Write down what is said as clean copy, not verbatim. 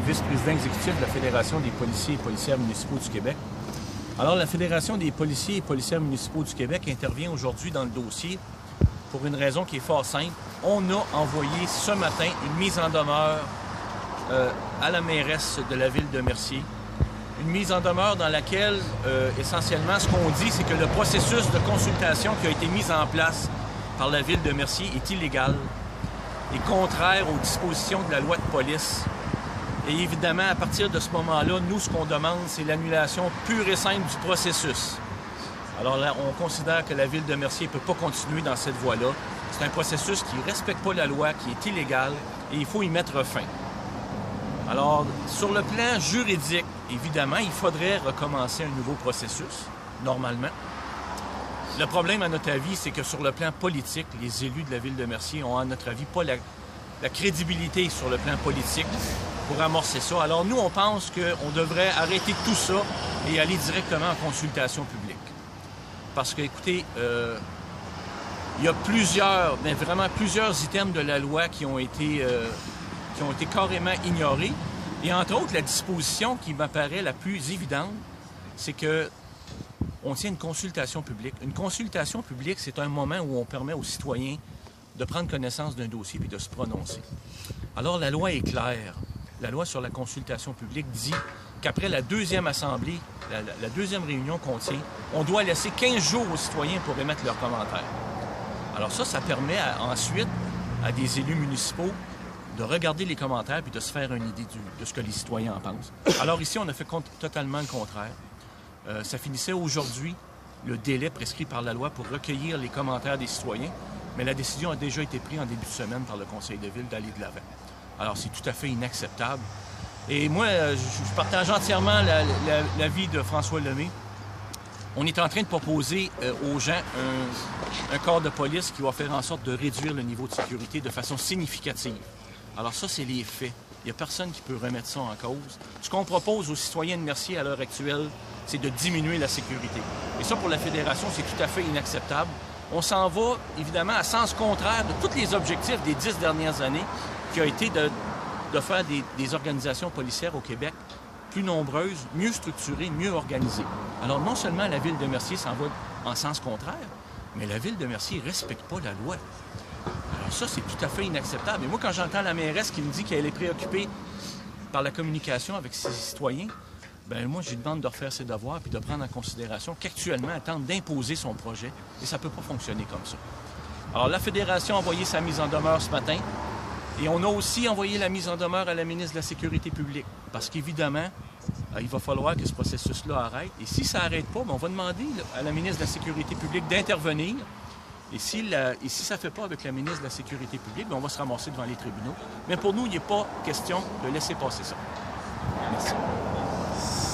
vice-président exécutif de la Fédération des policiers et policières municipaux du Québec. Alors, la Fédération des policiers et policières municipaux du Québec intervient aujourd'hui dans le dossier pour une raison qui est fort simple. On a envoyé ce matin une mise en demeure à la mairesse de la ville de Mercier. Une mise en demeure dans laquelle, essentiellement, ce qu'on dit, c'est que le processus de consultation qui a été mis en place par la ville de Mercier est illégal et contraire aux dispositions de la loi de police. Et évidemment, à partir de ce moment-là, nous, ce qu'on demande, c'est l'annulation pure et simple du processus. Alors là, on considère que la ville de Mercier ne peut pas continuer dans cette voie-là. C'est un processus qui ne respecte pas la loi, qui est illégal, et il faut y mettre fin. Alors, sur le plan juridique, évidemment, il faudrait recommencer un nouveau processus, normalement. Le problème, à notre avis, c'est que sur le plan politique, les élus de la ville de Mercier ont, à notre avis, pas la crédibilité sur le plan politique pour amorcer ça. Alors, nous, on pense qu'on devrait arrêter tout ça et aller directement en consultation publique. Parce que, écoutez, il y a plusieurs, mais vraiment plusieurs items de la loi qui ont été carrément ignorés. Et entre autres, la disposition qui m'apparaît la plus évidente, c'est que on tient une consultation publique. Une consultation publique, c'est un moment où on permet aux citoyens de prendre connaissance d'un dossier puis de se prononcer. Alors, la loi est claire. La loi sur la consultation publique dit qu'après la deuxième assemblée, la deuxième réunion qu'on tient, on doit laisser 15 jours aux citoyens pour émettre leurs commentaires. Alors ça permet ensuite à des élus municipaux de regarder les commentaires puis de se faire une idée de ce que les citoyens en pensent. Alors ici, on a fait totalement le contraire. Ça finissait aujourd'hui le délai prescrit par la loi pour recueillir les commentaires des citoyens, mais la décision a déjà été prise en début de semaine par le conseil de ville d'aller de l'avant. Alors c'est tout à fait inacceptable. Et moi, je partage entièrement l'avis de François Lemay. On est en train de proposer aux gens un corps de police qui va faire en sorte de réduire le niveau de sécurité de façon significative. Alors ça, c'est les faits. Il n'y a personne qui peut remettre ça en cause. Ce qu'on propose aux citoyens de Mercier à l'heure actuelle, c'est de diminuer la sécurité. Et ça, pour la Fédération, c'est tout à fait inacceptable. On s'en va, évidemment, à sens contraire de tous les objectifs des 10 dernières années, qui a été de faire des organisations policières au Québec plus nombreuses, mieux structurées, mieux organisées. Alors, non seulement la ville de Mercier s'en va en sens contraire, mais la ville de Mercier ne respecte pas la loi. Alors ça, c'est tout à fait inacceptable. Et moi, quand j'entends la mairesse qui me dit qu'elle est préoccupée par la communication avec ses citoyens, bien moi, je lui demande de refaire ses devoirs puis de prendre en considération qu'actuellement, elle tente d'imposer son projet et ça ne peut pas fonctionner comme ça. Alors, la Fédération a envoyé sa mise en demeure ce matin et on a aussi envoyé la mise en demeure à la ministre de la Sécurité publique parce qu'évidemment, il va falloir que ce processus-là arrête. Et si ça n'arrête pas, bien, on va demander à la ministre de la Sécurité publique d'intervenir. Et si ça ne fait pas avec la ministre de la Sécurité publique, bien, on va se ramasser devant les tribunaux. Mais pour nous, il n'est pas question de laisser passer ça. Merci.